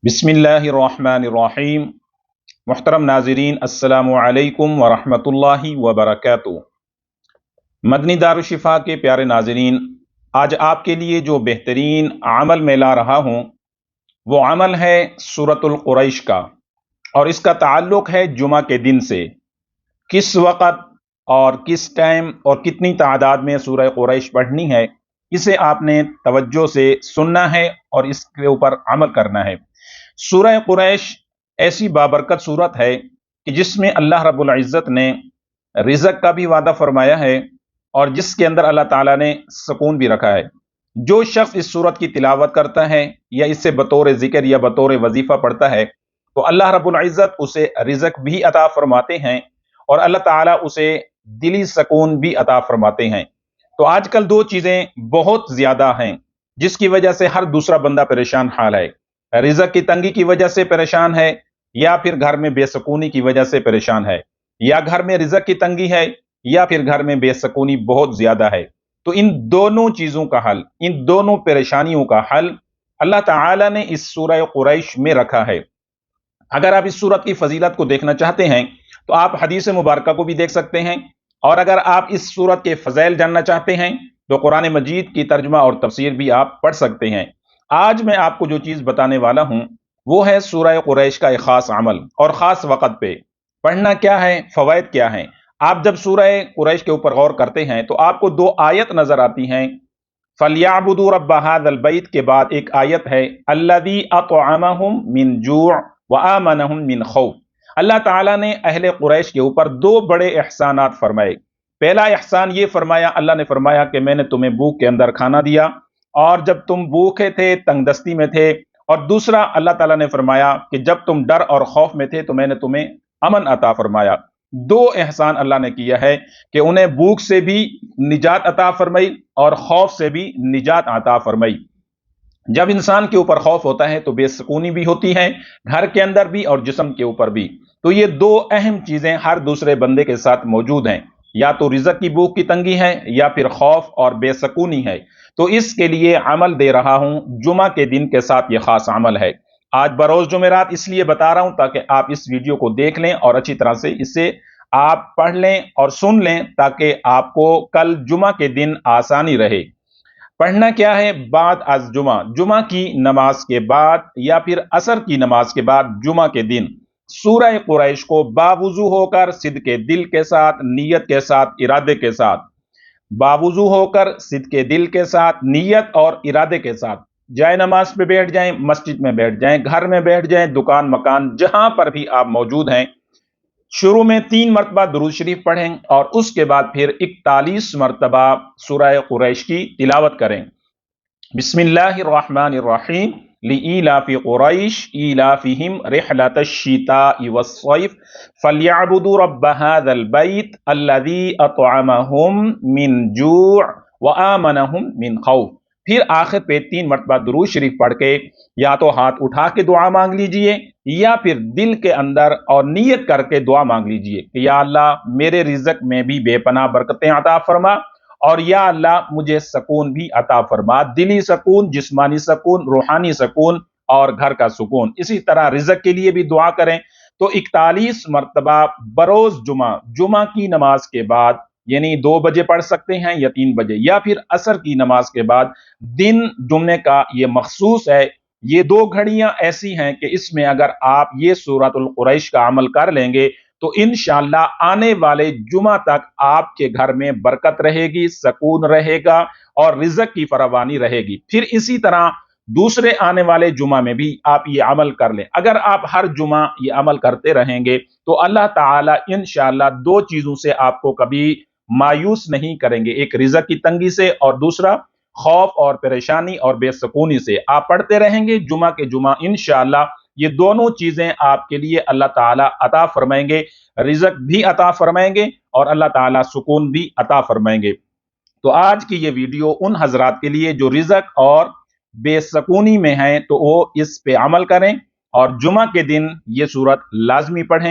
बिस्मिल्लाहिर्रहमानिर्रहीम। मुहतरम नाज़रीन, अस्सलामु अलैकुम वरहमतुल्लाहि वबरकातुहू। मदनी दारुश्शिफा के प्यारे नाज़रीन, आज आपके लिए जो बेहतरीन अमल में ला रहा हूँ वो अमल है सूरतुल कुरैश का, और इसका ताल्लुक है जुमा के दिन से। किस वक़्त और किस टाइम और कितनी तादाद में सूरह कुरैश पढ़नी है, इसे आपने तवज्जो से सुनना है और इसके ऊपर अमल करना है। सूरह कुरैश ऐसी बाबरकत सूरत है कि जिसमें अल्लाह रब्बुल इज़्ज़त ने रिज़्क़ का भी वादा फरमाया है और जिसके अंदर अल्लाह ताला ने सुकून भी रखा है। जो शख्स इस सूरत की तिलावत करता है या इससे बतौर ज़िक्र या बतौर वजीफा पढ़ता है तो अल्लाह रब्बुल इज़्ज़त उसे रिज़्क़ भी अता फरमाते हैं और अल्लाह ताला उसे दिली सुकून भी अता फरमाते हैं। तो आजकल दो चीजें बहुत ज्यादा हैं जिसकी वजह से हर दूसरा बंदा परेशान हाल है। रिज़्क़ की तंगी की वजह से परेशान है, या फिर घर में बेसुकूनी की वजह से परेशान है, या घर में रिज़्क़ की तंगी है, या फिर घर में बेसुकूनी बहुत ज्यादा है। तो इन दोनों चीजों का हल, इन दोनों परेशानियों का हल अल्लाह ताला ने इस सूरह कुरैश में रखा है। अगर आप इस सूरत की फजीलत को देखना चाहते हैं तो आप हदीस मुबारका को भी देख सकते हैं, और अगर आप इस सूरत के फज़ैल जानना चाहते हैं तो कुरान मजीद की तर्जुमा और तफसीर भी आप पढ़ सकते हैं। आज मैं आपको जो चीज बताने वाला हूं वो है सूरह कुरैश का एक खास अमल और खास वक़्त पे पढ़ना क्या है, फवायद क्या है। आप जब सूरह कुरैश के ऊपर गौर करते हैं तो आपको दो आयत नजर आती हैं। फलयाबुदू रब्ब हाज़ल बैत के बाद एक आयत है अल्लज़ी अतअमहुम मिन जू' व आमनहुम मिन खौफ। अल्लाह ताला ने अहले कुरैश के ऊपर दो बड़े एहसानात फरमाए। पहला एहसान ये फरमाया, अल्लाह ने फरमाया कि मैंने तुम्हें भूख के अंदर खाना दिया और जब तुम भूखे थे, तंगदस्ती में थे। और दूसरा अल्लाह ताला ने फरमाया कि जब तुम डर और खौफ में थे तो मैंने तुम्हें अमन अता फरमाया। दो एहसान अल्लाह ने किया है कि उन्हें भूख से भी निजात अता फरमाई और खौफ से भी निजात अता फरमाई। जब इंसान के ऊपर खौफ होता है तो बेसुकूनी भी होती है, घर के अंदर भी और जिस्म के ऊपर भी। तो ये दो अहम चीजें हर दूसरे बंदे के साथ मौजूद हैं, या तो रिज़्क़ की भूख की तंगी है या फिर खौफ और बेसुकूनी है। तो इसके लिए अमल दे रहा हूं, जुमा के दिन के साथ ये खास अमल है। आज बरोज जुमेरात इसलिए बता रहा हूं ताकि आप इस वीडियो को देख लें और अच्छी तरह से इसे आप पढ़ लें और सुन लें, ताकि आपको कल जुमा के दिन आसानी रहे। पढ़ना क्या है, बाद अज जुमा, जुमा की नमाज के बाद या फिर असर की नमाज के बाद जुमा के दिन सूरह कुरैश को बावुजू होकर, सिद्ध के दिल के साथ, नीयत के साथ, इरादे के साथ, बावुजू होकर, सिद्ध के दिल के साथ, नीयत और इरादे के साथ जाए नमाज पे बैठ जाएं, मस्जिद में बैठ जाएं, घर में बैठ जाएं, दुकान मकान जहां पर भी आप मौजूद हैं, शुरू में 3 मरतबा दुरूद शरीफ पढ़ें और उसके बाद फिर 41 मरतबा सूरह कुरैश की तिलावत करें। बिस्मिल्लाहिर्रहमानिर्रहीम। लिईलाफि कुरैश ईलाफिहिम रिहलतश्शिताइ वस्सैफ फलयअबुदू रब्ब हाज़ल बैत अल्लज़ी अतअमहुम मिन जू' व आमनहुम मिन खौफ। फिर आखिर पे 3 मरतबा दुरूद शरीफ पढ़ के या तो हाथ उठा के दुआ मांग लीजिए या फिर दिल के अंदर और नीयत करके दुआ मांग लीजिए कि या अल्लाह मेरे रिज़्क़ में भी बेपनाह बरकतें अता फरमा, और या अल्लाह मुझे सुकून भी अता फरमा, दिली सुकून, जिस्मानी सुकून, रूहानी सुकून और घर का सुकून। इसी तरह रिज़्क़ के लिए भी दुआ करें। तो 41 मरतबा बरोज जुमा, जुमा की नमाज के बाद, यानी 2 बजे पढ़ सकते हैं या 3 बजे, या फिर असर की नमाज के बाद। दिन जुम्मे का ये मखसूस है। ये 2 घड़ियां ऐसी हैं कि इसमें अगर आप ये सूरतुल कुरैश का अमल कर लेंगे तो इंशाअल्लाह आने वाले जुमा तक आपके घर में बरकत रहेगी, सुकून रहेगा और रिज़्क़ की फरावानी रहेगी। फिर इसी तरह दूसरे आने वाले जुमा में भी आप ये अमल कर लें। अगर आप हर जुमा ये अमल करते रहेंगे तो अल्लाह ताला इंशाअल्लाह 2 चीजों से आपको कभी मायूस नहीं करेंगे, एक रिज़्क़ की तंगी से और दूसरा खौफ और परेशानी और बेसुकूनी से। आप पढ़ते रहेंगे जुमा के जुमा, इंशाअल्लाह ये दोनों चीजें आपके लिए अल्लाह ताला अता फरमाएंगे, रिज़्क़ भी अता फरमाएंगे और अल्लाह ताला सुकून भी अता फरमाएंगे। तो आज की ये वीडियो उन हजरात के लिए जो रिज़्क़ और बेसुकूनी में हैं तो वो इस पे अमल करें और जुमा के दिन ये सूरत लाजमी पढ़ें।